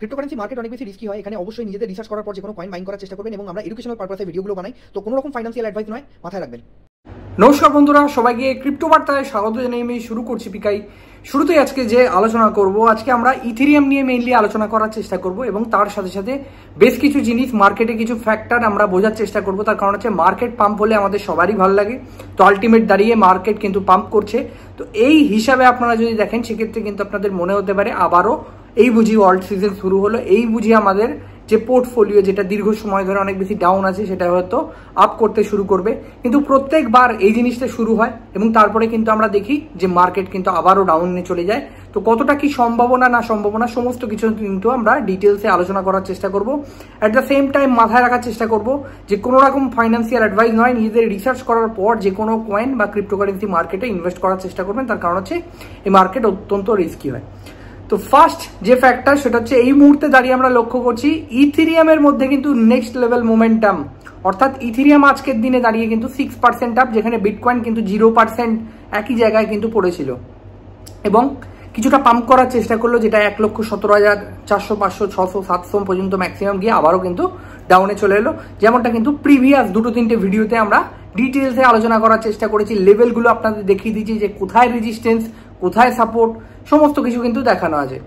Cryptocurrency market অনেক বেশি risky হয়। এখানে অবশ্যই নিজেদের রিসার্চ করার পর যে কোনো কয়েন বাইং করার চেষ্টা করবেন এবং আমরা এডুকেশনাল পারপাসে ভিডিওগুলো বানাই, তো কোনো রকম ফাইন্যান্সিয়াল অ্যাডভাইস নয়, মাথায় রাখবেন। নমস্কার বন্ধুরা, সবাইকে ক্রিপ্টো বার্তায় স্বাগত জানিয়ে আমি শুরু করছি পিকাই। শুরুতেই আজকে যে আলোচনা করব, আজকে আমরা ইথেরিয়াম নিয়ে মেইনলি আলোচনা করার চেষ্টা করব এবং তার সাথে সাথে বেশ কিছু জিনিস, মার্কেটে কিছু ফ্যাক্টর আমরা বোঝার চেষ্টা করব। তার কারণ হচ্ছে মার্কেট পাম্প হলে আমাদের সবারই ভালো লাগে, তো আলটিমেট দাঁড়িয়ে মার্কেট কিন্তু পাম্প করছে। তো এই হিসাবে আপনারা যদি দেখেন সেক্ষেত্রে কিন্তু আপনাদের মনে হতে পারে আবারও এই বুঝি অল্ট সিজন শুরু হলো, এই বুঝি আমাদের যে পোর্টফোলিও যেটা দীর্ঘ সময় ধরে অনেক বেশি ডাউন আছে সেটা হয়তো আপ করতে শুরু করবে। কিন্তু প্রত্যেকবার এই জিনিসটা শুরু হয় এবং তারপরে কিন্তু আমরা দেখি যে মার্কেট কিন্তু আবারও ডাউনে চলে যায়। তো কতটা কি সম্ভাবনা না সম্ভাবনা সমস্ত কিছু কিন্তু আমরা ডিটেলসে আলোচনা করার চেষ্টা করব। অ্যাট দ্য সেম টাইম মাথায় রাখার চেষ্টা করব যে কোনো রকম ফাইন্যান্সিয়াল অ্যাডভাইস নয়, নিজেদের রিসার্চ করার পর যে কোনো কয়েন বা ক্রিপ্টোকারেন্সি মার্কেটে ইনভেস্ট করার চেষ্টা করবেন। তার কারণ হচ্ছে এই মার্কেট অত্যন্ত রিস্কি হয়। তো ফার্স্ট যে ফ্যাক্টর সেটা হচ্ছে এই মুহূর্তে দাঁড়িয়ে আমরা লক্ষ্য করছি ইথেরিয়ামের মধ্যে কিন্তু নেক্সট লেভেল মোমেন্টাম, অর্থাৎ ইথেরিয়াম আজকের দিনে দাঁড়িয়ে কিন্তু 6% আপ, যেখানে বিটকয়েন কিন্তু 0% একই জায়গায় কিন্তু পড়েছিল এবং কিছুটা পাম্প করার চেষ্টা করলো, যেটা 1,17,400, 500, 600, 700 পর্যন্ত ম্যাক্সিমাম গিয়ে আবারও কিন্তু ডাউনে চলে এলো। যেমনটা কিন্তু প্রিভিয়াস দুটো তিনটে ভিডিওতে আমরা ডিটেলসে আলোচনা করার চেষ্টা করেছি। লেভেলগুলো আপনাদের দেখিয়ে দিচ্ছি যে কোথায় রেজিস্ট্যান্স, কোথায় সাপোর্ট, সমস্ত কিছু কিন্তু দেখানো আছে।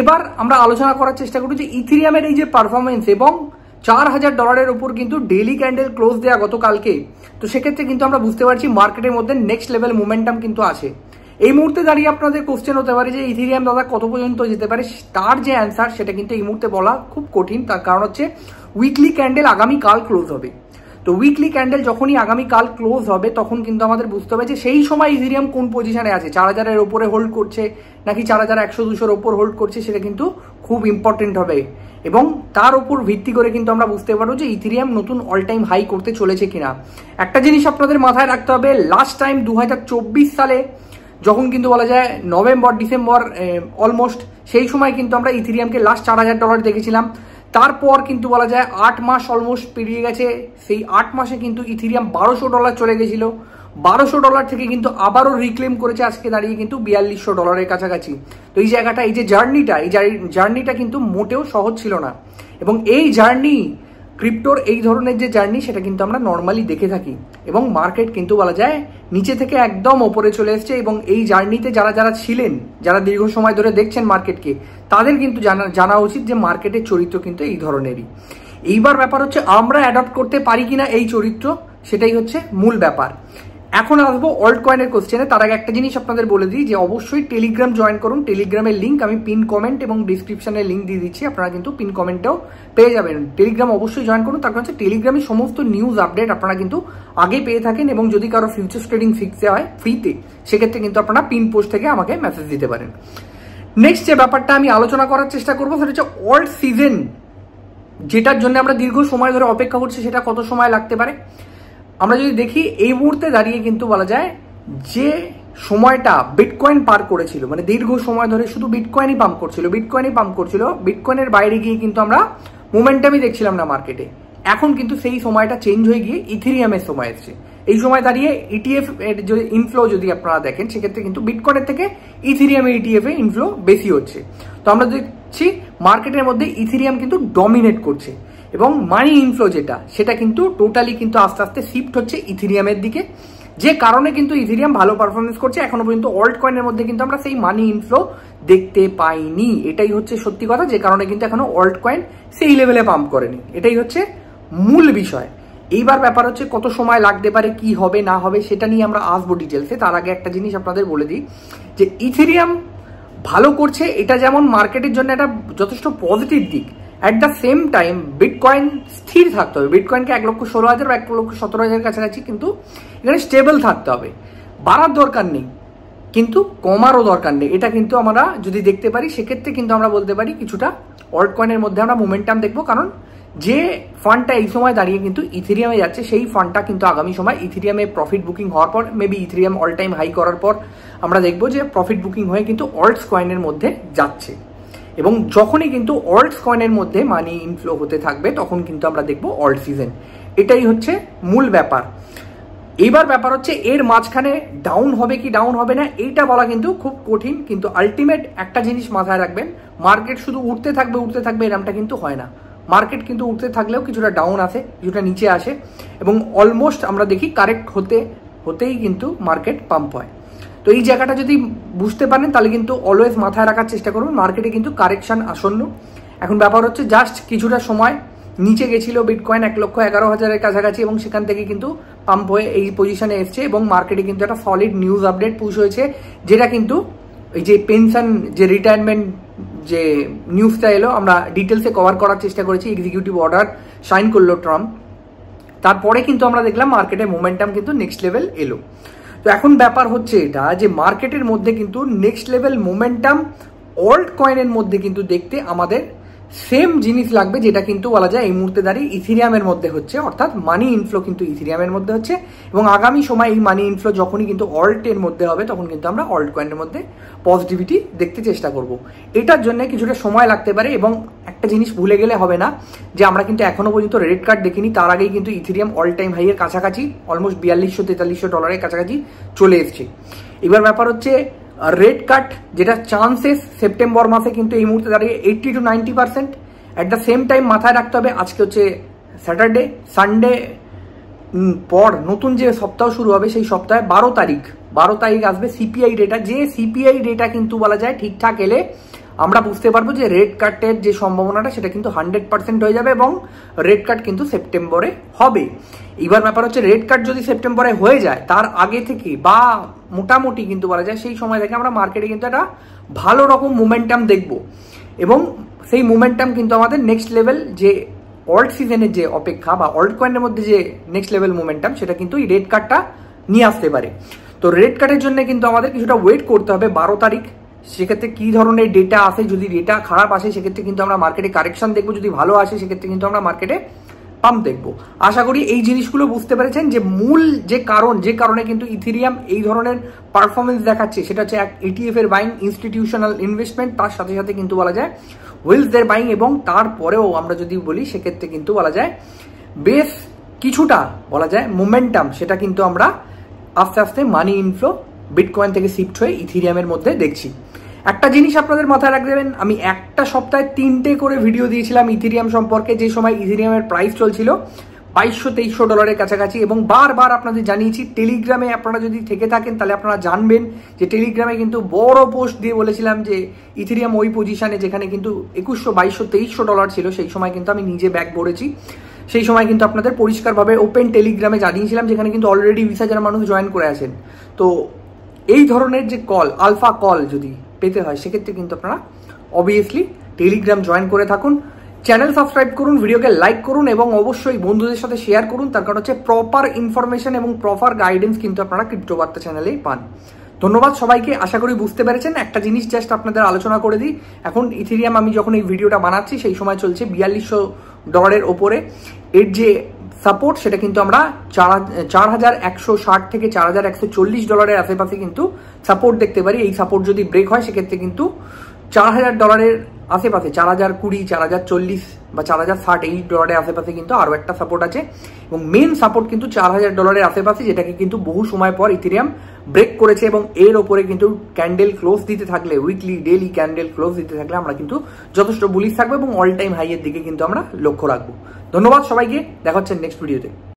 এবার আমরা আলোচনা করার চেষ্টা করি যে ইথেরিয়ামের এই যে পারফরমেন্স এবং $4,000 উপর কিন্তু ডেইলি ক্যান্ডেল ক্লোজ দেয়া গতকালকে। তো সেক্ষেত্রে কিন্তু আমরা বুঝতে পারছি মার্কেটের মধ্যে নেক্সট লেভেল মোমেন্টাম কিন্তু আছে। এই মুহূর্তে দাঁড়িয়ে আপনাদের কোশ্চেন হতে পারে যে ইথেরিয়াম দাদা কত পর্যন্ত যেতে পারে, তার যে অ্যান্সার সেটা কিন্তু এই মুহূর্তে বলা খুব কঠিন। তার কারণ হচ্ছে উইকলি ক্যান্ডেল আগামীকাল ক্লোজ হবে। তো উইকলি ক্যান্ডেল যখনই আগামীকাল ক্লোজ হবে তখন কিন্তু আমাদের বুঝতে হবে যে সেই সময় ইথেরিয়াম কোন পজিশনে আছে, 4,000-এর ওপরে হোল্ড করছে নাকি 4,100-200-র ওপর হোল্ড করছে, সেটা কিন্তু খুব ইম্পর্টেন্ট হবে এবং তার উপর ভিত্তি করে কিন্তু আমরা বুঝতে পারবো যে ইথেরিয়াম নতুন অল টাইম হাই করতে চলেছে কিনা। একটা জিনিস আপনাদের মাথায় রাখতে হবে, লাস্ট টাইম 2024 সালে যখন কিন্তু বলা যায় নভেম্বর ডিসেম্বর অলমোস্ট, সেই সময় কিন্তু আমরা ইথেরিয়ামকে লাস্ট $4,000 দেখেছিলাম। তারপর কিন্তু বলা যায় 8 মাস অলমোস্ট পেরিয়ে গেছে, সেই 8 মাসে কিন্তু ইথেরিয়াম $1,200 চলে গেছিল। $1,200 থেকে কিন্তু আবারও রিক্লেম করেছে আজকে দাঁড়িয়ে কিন্তু $4,200 কাছাকাছি। তো এই জায়গাটা, এই যে জার্নিটা কিন্তু মোটেও সহজ ছিল না এবং এই জার্নি ক্রিপ্টোর এই ধরনের যে জার্নি সেটা কিন্তু আমরা নর্মালি দেখে থাকি এবং মার্কেট কিন্তু বলা যায় নিচে থেকে একদম ওপরে চলে এসছে এবং এই জার্নিতে যারা ছিলেন, যারা দীর্ঘ সময় ধরে দেখছেন মার্কেটকে, তাদের কিন্তু জানা উচিত যে মার্কেটের চরিত্র কিন্তু এই ধরনেরই। এইবার ব্যাপার হচ্ছে আমরা অ্যাডপ্ট করতে পারি কিনা এই চরিত্র, সেটাই হচ্ছে মূল ব্যাপার। এখন আসবো অল্ট কয়েনের কোশ্চেনে। তার আগে একটা জিনিস আপনাদের বলে দিই যে অবশ্যই টেলিগ্রাম জয়েন করুন। টেলিগ্রামের লিঙ্ক আমি পিন কমেন্ট এবং ডিসক্রিপশনের লিঙ্ক দিয়ে দিচ্ছি, আপনারা কিন্তু পিন কমেন্টেও পেয়ে যাবেন। টেলিগ্রাম অবশ্যই জয়েন করুন, তার কারণ হচ্ছে টেলিগ্রামে সমস্ত নিউজ আপডেট আপনারা কিন্তু আগে পেয়ে থাকেন এবং যদি কারো ফিউচার ট্রেডিং শিখতে হয় ফ্রিতে, সেক্ষেত্রে কিন্তু আপনারা পিন পোস্ট থেকে আমাকে মেসেজ দিতে পারেন। নেক্সট যে ব্যাপারটা আমি আলোচনা করার চেষ্টা করবো সেটা হচ্ছে অল্ট সিজন, যেটার জন্য আমরা দীর্ঘ সময় ধরে অপেক্ষা করছি, সেটা কত সময় লাগতে পারে। আমরা যদি দেখি এই মুহূর্তে দাঁড়িয়ে কিন্তু বলা যায় যে সময়টা বিটকয়েন পার করেছিল, মানে দীর্ঘ সময় ধরে শুধু বিটকয়েনই পাম্প করছিল, বিটকয়েনের বাইরে গিয়ে কিন্তু আমরা মোমেন্টামই দেখছিলাম না মার্কেটে। এখন কিন্তু সেই সময়টা চেঞ্জ হয়ে গিয়ে ইথেরিয়ামের সময় এসছে। এই সময় দাঁড়িয়ে ইটিএফ এর যে ইনফ্লো যদি আপনারা দেখেন সেক্ষেত্রে কিন্তু বিটকয়েনের থেকে ইথেরিয়ামের ইটিএফ এ ইনফ্লো বেশি হচ্ছে। তো আমরা দেখছি মার্কেটের মধ্যে ইথেরিয়াম কিন্তু ডমিনেট করছে এবং মানি ইনফ্লো সেটা কিন্তু টোটালি কিন্তু আস্তে আস্তে শিফট হচ্ছে ইথেরিয়ামের দিকে, যে কারণে কিন্তু ইথেরিয়াম ভালো পারফরমেন্স করছে। এখনো পর্যন্ত অল্ট কয়েনের মধ্যে কিন্তু আমরা সেই মানি ইনফ্লো দেখতে পাইনি, এটাই হচ্ছে সত্যি কথা, যে কারণে কিন্তু এখনো অল্ট কয়েন সেই লেভেলে পাম্প করেনি। এটাই হচ্ছে মূল বিষয়। এইবার ব্যাপার হচ্ছে কত সময় লাগতে পারে, কি হবে না হবে সেটা নিয়ে আমরা আসবো ডিটেলসে। তার আগে একটা জিনিস আপনাদের বলে দিই যে ইথেরিয়াম ভালো করছে, এটা যেমন মার্কেটের জন্য একটা যথেষ্ট পজিটিভ দিক, at the same time bitcoin স্থির থাকতে হবে। বিটকয়েনকে 1,16,000 বা 1,17,000 কাছাকাছি কিন্তু এখানে স্টেবল থাকতে হবে, বাড়ার দরকার নেই কিন্তু কমারও দরকার নেই। এটা কিন্তু আমরা যদি দেখতে পারি সেক্ষেত্রে কিন্তু আমরা বলতে পারি কিছুটা অল্ট কয়েনের মধ্যে আমরা মোমেন্টাম দেখবো, কারণ যে ফান্ডটা এই সময় দাঁড়িয়ে কিন্তু ইথেরিয়ামে যাচ্ছে সেই ফান্ডটা কিন্তু আগামী সময় ইথেরিয়ামে প্রফিট বুকিং হওয়ার পর, maybe Ethereum all time high করার পর আমরা দেখবো যে প্রফিট বুকিং হয়ে কিন্তু অল্টস কয়েনের মধ্যে যাচ্ছে এবং যখনই কিন্তু অল্টস কয়েনের মধ্যে মানি ইনফ্লো হতে থাকবে তখন কিন্তু আমরা দেখবো অল্ট সিজন। এটাই হচ্ছে মূল ব্যাপার। এইবার ব্যাপার হচ্ছে এর মাঝখানে ডাউন হবে কি ডাউন হবে না এইটা বলা কিন্তু খুব কঠিন, কিন্তু আলটিমেট একটা জিনিস মাথায় রাখবেন, মার্কেট শুধু উঠতে থাকবে এরকমটা কিন্তু হয় না। মার্কেট কিন্তু উঠতে থাকলেও কিছুটা ডাউন আসে, কিছুটা নিচে আসে, এবং অলমোস্ট আমরা দেখি কারেক্ট হতেই কিন্তু মার্কেট পাম্প হয়। তো এই জায়গাটা যদি বুঝতে পারেন তাহলে কিন্তু অলওয়েজ মাথায় রাখার চেষ্টা করুন, মার্কেটে কিন্তু কারেকশন আসন্ন। এখন ব্যাপার হচ্ছে জাস্ট কিছুটা সময় নিচে গেছিল বিটকয়েন 1,11,000-এর কাছাকাছি, এবং সেখান থেকে কিন্তু পাম্প হয়ে এই পজিশনে এসছে, এবং মার্কেটে কিন্তু একটা সলিড নিউজ আপডেট পুশ হয়েছে, যেটা কিন্তু এই যে পেনশন যে রিটায়ারমেন্ট যে নিউজটা এলো আমরা ডিটেলসে কভার করার চেষ্টা করেছি। এক্সিকিউটিভ অর্ডার সাইন করলো ট্রাম্প, তারপরে কিন্তু আমরা দেখলাম মার্কেটের মোমেন্টাম কিন্তু নেক্সট লেভেল এলো। তো এখন ব্যাপার হচ্ছে এটা যে মার্কেটের মধ্যে কিন্তু নেক্সট লেভেল মোমেন্টাম অল্ট কয়েনের মধ্যে কিন্তু দেখতে আমাদের সেম জিনিস লাগবে, যেটা কিন্তু বলা যায় এই মুহূর্তে দাঁড়িয়ে ইথিরিয়ামের মধ্যে হচ্ছে, অর্থাৎ মানি ইনফ্লো কিন্তু ইথিরিয়ামের মধ্যে হচ্ছে, এবং আগামী সময় এই মানি ইনফ্লো যখনই কিন্তু অল্টের মধ্যে হবে তখন কিন্তু আমরা অল্ট কয়েনের মধ্যে পজিটিভিটি দেখতে চেষ্টা করব। এটার জন্য কিছুটা সময় লাগতে পারে, এবং একটা জিনিস ভুলে গেলে হবে না যে আমরা কিন্তু এখনো পর্যন্ত রেড কার্ড দেখিনি, তার আগেই কিন্তু ইথিরিয়াম অল টাইম হাইয়ের কাছাকাছি অলমোস্ট $4200-4300 কাছাকাছি চলে এসছে। এবার ব্যাপার হচ্ছে রেড কাট যেটা চান্সেস সেপ্টেম্বর মাসে কিন্তু এই মুহূর্তে দাঁড়িয়ে 80 to 90%। At the same time মাথায় রাখতে হবে আজকে হচ্ছে স্যাটারডে, সানডে পর নতুন যে সপ্তাহ শুরু হবে সেই সপ্তাহে 12 তারিখ আসবে সিপিআই ডেটা, যে সিপিআই ডেটা কিন্তু বলা যায় ঠিকঠাক এলে আমরা বুঝতে পারবো যে রেড কার্ডের যে সম্ভাবনাটা সেটা কিন্তু 100% হয়ে যাবে, এবং রেড কার্ড কিন্তু সেপ্টেম্বরে হবে। এবার ব্যাপার হচ্ছে রেড কার্ড যদি সেপ্টেম্বরে হয়ে যায় তার আগে থেকে বা মোটামুটি কিন্তু বলা যায় সেই সময় থেকে আমরা মার্কেটে কিন্তু একটা ভালো রকম মোমেন্টাম দেখব, এবং সেই মোমেন্টাম কিন্তু আমাদের নেক্সট লেভেল যে অল্ট সিজনের যে অপেক্ষা বা অল্ট কয়েনের মধ্যে যে নেক্সট লেভেল মোমেন্টাম সেটা কিন্তু এই রেড কার্ডটা নিয়ে আসতে পারে। তো রেড কার্ডের জন্য কিন্তু আমাদের কিছুটা ওয়েট করতে হবে 12 তারিখ। সেক্ষেত্রে কি ধরনের ডেটা আসে, যদি ডেটা খারাপ আসে সেক্ষেত্রে কিন্তু আমরা মার্কেটে কারেকশন দেখবো, যদি ভালো আসে সেক্ষেত্রে কিন্তু আমরা মার্কেটে পাম্প দেখবো। আশা করি এই জিনিসগুলো বুঝতে পেরেছেন যে মূল যে কারণে কিন্তু ইথিরিয়াম এই ধরনের পারফরমেন্স দেখাচ্ছে সেটা হচ্ছে এক ETF এর বাইং, ইনস্টিটিউশনাল ইনভেস্টমেন্ট, তার সাথে সাথে কিন্তু বলা যায় ওয়েলথদের বাইং, এবং তারপরেও আমরা যদি বলি সেক্ষেত্রে কিন্তু বলা যায় বেশ কিছুটা বলা যায় মোমেন্টাম সেটা কিন্তু আমরা আস্তে আস্তে মানি ইনফ্লো বিটকয়েন থেকে শিফট হয়ে ইথিরিয়ামের মধ্যে দেখছি। একটা জিনিস আপনাদের মাথায় রাখবেন, আমি একটা সপ্তাহে 3টে করে ভিডিও দিয়েছিলাম ইথিরিয়াম সম্পর্কে, যে সময় ইথিরিয়ামের প্রাইস চলছিল $2200-2300 কাছাকাছি, এবং বারবার আপনাদের জানিয়েছি। টেলিগ্রামে আপনারা যদি থেকে থাকেন তাহলে আপনারা জানবেন যে টেলিগ্রামে কিন্তু বড় পোস্ট দিয়ে বলেছিলাম যে ইথিরিয়াম ওই পজিশনে যেখানে কিন্তু $2100-2200 ছিল, সেই সময় কিন্তু আমি নিজে ব্যাক ভরেছি। সেই সময় কিন্তু আপনাদের পরিষ্কারভাবে ওপেন টেলিগ্রামে জানিয়েছিলাম, যেখানে কিন্তু অলরেডি 20,000 মানুষ জয়েন করে আছেন। তো এই ধরনের যে কল, আলফা কল যদি পেতে হয় সেক্ষেত্রে কিন্তু আপনারা অবভিয়াসলি টেলিগ্রাম জয়েন করে থাকুন, চ্যানেল সাবস্ক্রাইব করুন, ভিডিওকে লাইক করুন, এবং অবশ্যই বন্ধুদের সাথে শেয়ার করুন। তার কারণ হচ্ছে প্রপার ইনফরমেশন এবং প্রপার গাইডেন্স কিন্তু আপনারা ক্রিপ্টো বার্তা চ্যানেলেই পান। ধন্যবাদ সবাইকে, আশা করি বুঝতে পেরেছেন। একটা জিনিস জাস্ট আপনাদের আলোচনা করে দিই, এখন ইথিরিয়াম আমি যখন এই ভিডিওটা বানাচ্ছি সেই সময় চলছে $4200 ওপরে। এর যে সাপোর্ট সেটা কিন্তু আমরা $4160 থেকে $4140 আশেপাশে কিন্তু সাপোর্ট দেখতে পারি। এই সাপোর্ট যদি ব্রেক হয় সেক্ষেত্রে কিন্তু $4000 আশেপাশে, $4020, $4040 বা $4060 এই ডলারের আশেপাশে কিন্তু আরও একটা সাপোর্ট আছে, এবং মেন সাপোর্ট কিন্তু $4000 আশেপাশে, যেটাকে কিন্তু বহু সময় পর ইথিরিয়াম ব্রেক করেছে, এবং এর ওপরে কিন্তু ক্যান্ডেল ক্লোজ দিতে থাকলে, উইকলি ডেইলি ক্যান্ডেল ক্লোজ দিতে থাকলে আমরা কিন্তু যথেষ্ট বুলিশ থাকবো, এবং অল টাইম হাইয়ের দিকে কিন্তু আমরা লক্ষ্য রাখবো। ধন্যবাদ সবাইকে, দেখা হচ্ছে নেক্সট ভিডিওতে।